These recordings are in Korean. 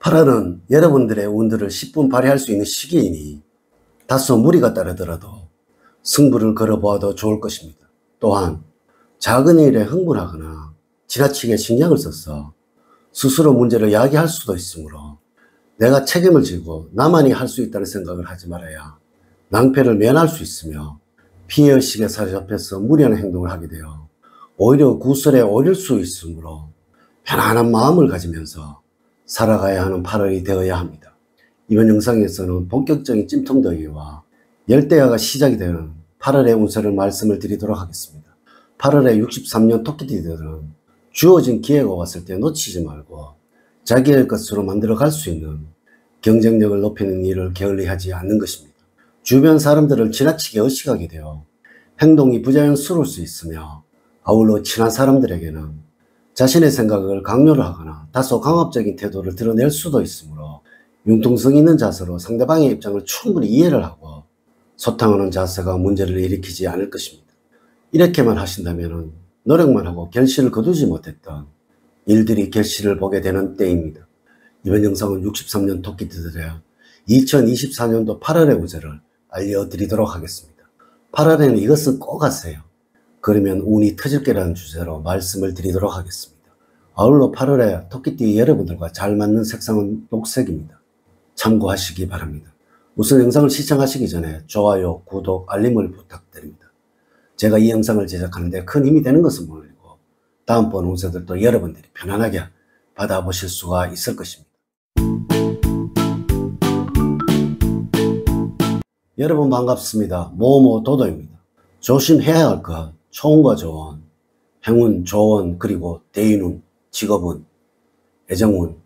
8월은 여러분들의 운들을 10분 발휘할 수 있는 시기이니 다소 무리가 따르더라도 승부를 걸어보아도 좋을 것입니다. 또한 작은 일에 흥분하거나 지나치게 신경을 써서 스스로 문제를 야기할 수도 있으므로 내가 책임을 지고 나만이 할 수 있다는 생각을 하지 말아야 낭패를 면할 수 있으며 피해의식에 사로잡혀서 무리한 행동을 하게 되어 오히려 구설에 오를 수 있으므로 편안한 마음을 가지면서 살아가야 하는 8월이 되어야 합니다. 이번 영상에서는 본격적인 찜통더위와 열대야가 시작이 되는 8월의 운세를 말씀을 드리도록 하겠습니다. 8월에 63년 토끼띠들은 주어진 기회가 왔을 때 놓치지 말고 자기의 것으로 만들어 갈 수 있는 경쟁력을 높이는 일을 게을리하지 않는 것입니다. 주변 사람들을 지나치게 의식하게 되어 행동이 부자연스러울 수 있으며 아울러 친한 사람들에게는 자신의 생각을 강요를 하거나 다소 강압적인 태도를 드러낼 수도 있으므로 융통성 있는 자세로 상대방의 입장을 충분히 이해를 하고 소통하는 자세가 문제를 일으키지 않을 것입니다. 이렇게만 하신다면 노력만 하고 결실을 거두지 못했던 일들이 결실을 보게 되는 때입니다. 이번 영상은 63년 토끼띠들의 2024년도 8월의 운세를 알려드리도록 하겠습니다. 8월에는 이것은 꼭 하세요. 그러면 운이 터질 게라는 주제로 말씀을 드리도록 하겠습니다. 아울러 8월에 토끼띠 여러분들과 잘 맞는 색상은 녹색입니다. 참고하시기 바랍니다. 우선 영상을 시청하시기 전에 좋아요, 구독, 알림을 부탁드립니다. 제가 이 영상을 제작하는데 큰 힘이 되는 것은 물론이고 다음번 운세들도 여러분들이 편안하게 받아보실 수가 있을 것입니다. 여러분 반갑습니다. 모모도도입니다. 조심해야 할 것, 초운과 조운, 행운, 조운, 그리고 대인운, 직업운, 애정운,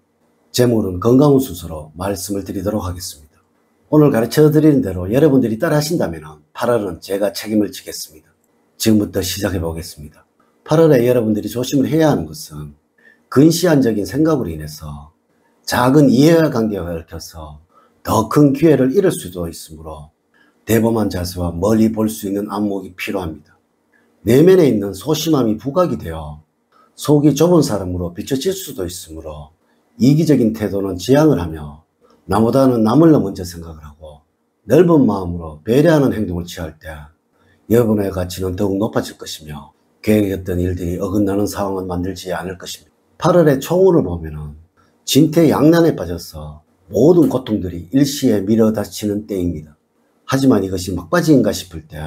재물운, 건강운 순서로 말씀을 드리도록 하겠습니다. 오늘 가르쳐 드리는 대로 여러분들이 따라 하신다면 8월은 제가 책임을 지겠습니다. 지금부터 시작해 보겠습니다. 8월에 여러분들이 조심을 해야 하는 것은 근시안적인 생각으로 인해서 작은 이해관계가 얽혀서 더 큰 기회를 잃을 수도 있으므로 대범한 자세와 멀리 볼 수 있는 안목이 필요합니다. 내면에 있는 소심함이 부각이 되어 속이 좁은 사람으로 비춰질 수도 있으므로 이기적인 태도는 지양을 하며 나보다는 남을 먼저 생각을 하고 넓은 마음으로 배려하는 행동을 취할 때 여러분의 가치는 더욱 높아질 것이며 계획했던 일들이 어긋나는 상황은 만들지 않을 것입니다. 8월의 총운을 보면은 진퇴양난에 빠져서 모든 고통들이 일시에 밀어닥치는 때입니다. 하지만 이것이 막바지인가 싶을 때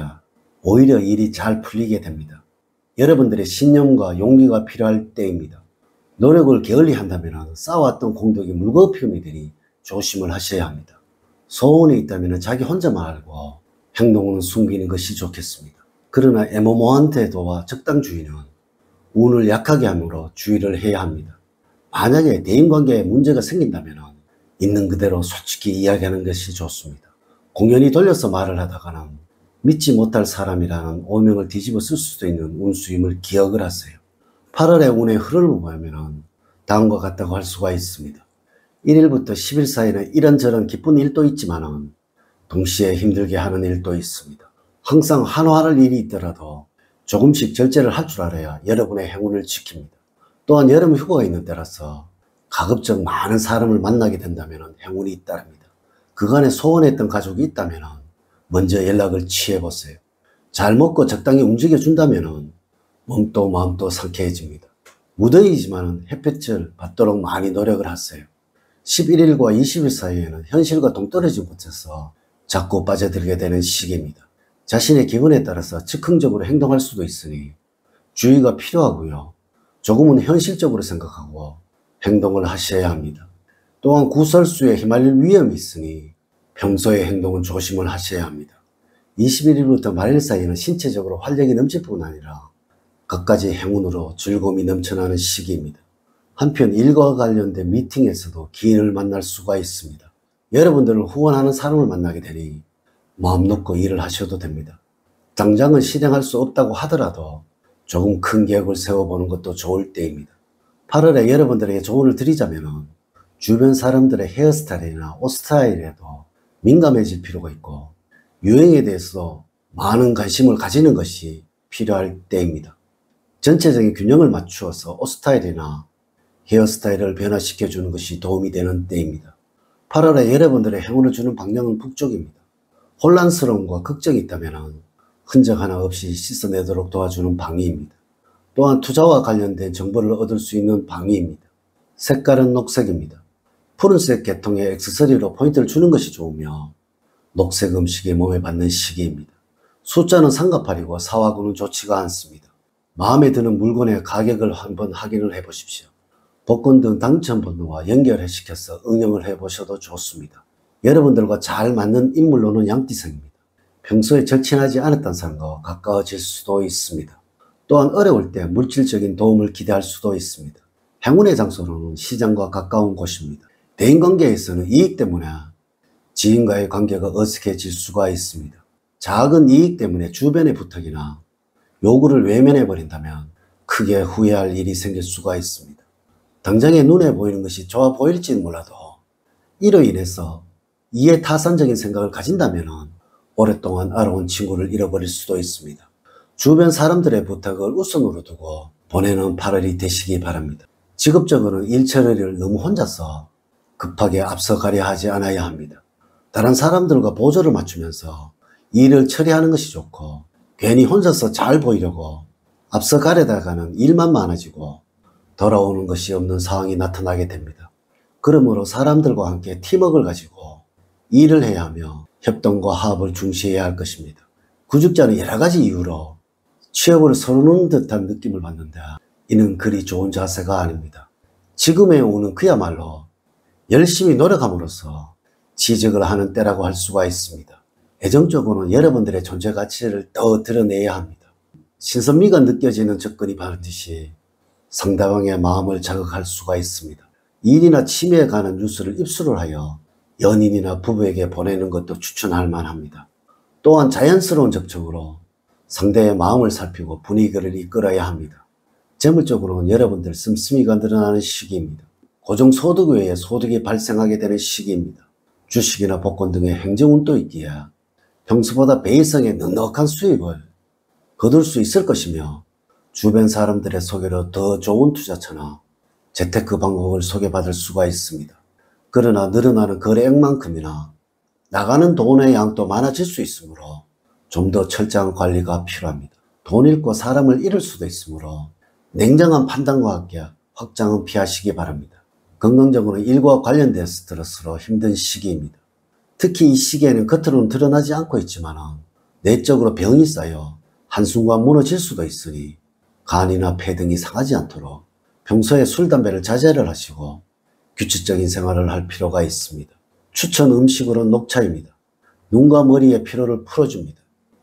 오히려 일이 잘 풀리게 됩니다. 여러분들의 신념과 용기가 필요할 때입니다. 노력을 게을리 한다면 쌓아왔던 공덕이 물거품이 되니 조심을 하셔야 합니다. 소원이 있다면 자기 혼자만 알고 행동은 숨기는 것이 좋겠습니다. 그러나 애모모한 태도와 적당주의는 운을 약하게 함으로 주의를 해야 합니다. 만약에 대인관계에 문제가 생긴다면 있는 그대로 솔직히 이야기하는 것이 좋습니다. 공연히 돌려서 말을 하다가는 믿지 못할 사람이라는 오명을 뒤집어 쓸 수도 있는 운수임을 기억을 하세요. 8월의 운의 흐름을 보면 다음과 같다고 할 수가 있습니다. 1일부터 10일 사이는 이런저런 기쁜 일도 있지만 동시에 힘들게 하는 일도 있습니다. 항상 한화할 일이 있더라도 조금씩 절제를 할 줄 알아야 여러분의 행운을 지킵니다. 또한 여름 휴가가 있는 때라서 가급적 많은 사람을 만나게 된다면 행운이 따릅니다. 그간에 소원했던 가족이 있다면 먼저 연락을 취해보세요. 잘 먹고 적당히 움직여준다면 몸도 마음도 상쾌해집니다. 무더위지만 햇볕을 받도록 많이 노력을 하세요. 11일과 20일 사이에는 현실과 동떨어진 곳에서 자꾸 빠져들게 되는 시기입니다. 자신의 기분에 따라서 즉흥적으로 행동할 수도 있으니 주의가 필요하고요. 조금은 현실적으로 생각하고 행동을 하셔야 합니다. 또한 구설수에 휘말릴 위험이 있으니 평소의 행동은 조심을 하셔야 합니다. 21일부터 말일 사이에는 신체적으로 활력이 넘칠 뿐 아니라 갖가지 행운으로 즐거움이 넘쳐나는 시기입니다. 한편 일과 관련된 미팅에서도 기인을 만날 수가 있습니다. 여러분들을 후원하는 사람을 만나게 되니 마음 놓고 일을 하셔도 됩니다. 당장은 실행할 수 없다고 하더라도 조금 큰 계획을 세워보는 것도 좋을 때입니다. 8월에 여러분들에게 조언을 드리자면 주변 사람들의 헤어스타일이나 옷 스타일에도 민감해질 필요가 있고 유행에 대해서도 많은 관심을 가지는 것이 필요할 때입니다. 전체적인 균형을 맞추어서 옷 스타일이나 헤어스타일을 변화시켜주는 것이 도움이 되는 때입니다. 8월에 여러분들의 행운을 주는 방향은 북쪽입니다. 혼란스러움과 걱정이 있다면 흔적 하나 없이 씻어내도록 도와주는 방위입니다. 또한 투자와 관련된 정보를 얻을 수 있는 방위입니다. 색깔은 녹색입니다. 푸른색 계통의 액세서리로 포인트를 주는 것이 좋으며 녹색 음식이 몸에 받는 시기입니다. 숫자는 삼각팔이고 사화구는 좋지가 않습니다. 마음에 드는 물건의 가격을 한번 확인을 해보십시오. 복권 등 당첨 번호와 연결시켜서 응용을 해보셔도 좋습니다. 여러분들과 잘 맞는 인물로는 양띠색입니다. 평소에 절친하지 않았던 사람과 가까워질 수도 있습니다. 또한 어려울 때 물질적인 도움을 기대할 수도 있습니다. 행운의 장소로는 시장과 가까운 곳입니다. 대인관계에서는 이익 때문에 지인과의 관계가 어색해질 수가 있습니다. 작은 이익 때문에 주변의 부탁이나 요구를 외면해버린다면 크게 후회할 일이 생길 수가 있습니다. 당장에 눈에 보이는 것이 좋아 보일지는 몰라도 이로 인해서 이해타산적인 생각을 가진다면 오랫동안 알아온 친구를 잃어버릴 수도 있습니다. 주변 사람들의 부탁을 우선으로 두고 보내는 8월이 되시기 바랍니다. 직업적으로는 일 처리를 너무 혼자서 급하게 앞서가려 하지 않아야 합니다. 다른 사람들과 보조를 맞추면서 일을 처리하는 것이 좋고 괜히 혼자서 잘 보이려고 앞서가려다가는 일만 많아지고 돌아오는 것이 없는 상황이 나타나게 됩니다. 그러므로 사람들과 함께 팀워크를 가지고 일을 해야 하며 협동과 화합을 중시해야 할 것입니다. 구직자는 여러 가지 이유로 취업을 서두르는 듯한 느낌을 받는데 이는 그리 좋은 자세가 아닙니다. 지금의 오는 그야말로 열심히 노력함으로써 취직을 하는 때라고 할 수가 있습니다. 애정적으로는 여러분들의 존재 가치를 더 드러내야 합니다. 신선미가 느껴지는 접근이 반드시 상대방의 마음을 자극할 수가 있습니다. 일이나 취미에 관한 뉴스를 입수를 하여 연인이나 부부에게 보내는 것도 추천할 만합니다. 또한 자연스러운 접촉으로 상대의 마음을 살피고 분위기를 이끌어야 합니다. 재물적으로는 여러분들 씀씀이가 늘어나는 시기입니다. 고정소득 외에 소득이 발생하게 되는 시기입니다. 주식이나 복권 등의 행정운도 있기에 평소보다 배이성의 넉넉한 수익을 거둘 수 있을 것이며 주변 사람들의 소개로 더 좋은 투자처나 재테크 방법을 소개받을 수가 있습니다. 그러나 늘어나는 거래액만큼이나 나가는 돈의 양도 많아질 수 있으므로 좀 더 철저한 관리가 필요합니다. 돈 잃고 사람을 잃을 수도 있으므로 냉정한 판단과 함께 확장은 피하시기 바랍니다. 건강적으로 일과 관련된 스트레스로 힘든 시기입니다. 특히 이 시기에는 겉으로는 드러나지 않고 있지만 내적으로 병이 쌓여 한순간 무너질 수도 있으니 간이나 폐 등이 상하지 않도록 평소에 술, 담배를 자제를 하시고 규칙적인 생활을 할 필요가 있습니다. 추천 음식으로는 녹차입니다. 눈과 머리의 피로를 풀어줍니다.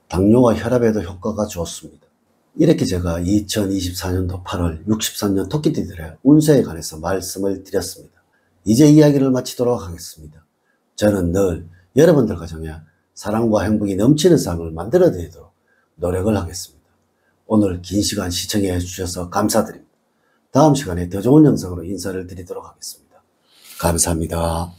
당뇨와 혈압에도 효과가 좋습니다. 이렇게 제가 2024년도 8월 63년 토끼띠들의 운세에 관해서 말씀을 드렸습니다. 이제 이야기를 마치도록 하겠습니다. 저는 늘 여러분들 가정에 사랑과 행복이 넘치는 삶을 만들어 드리도록 노력을 하겠습니다. 오늘 긴 시간 시청해 주셔서 감사드립니다. 다음 시간에 더 좋은 영상으로 인사를 드리도록 하겠습니다. 감사합니다.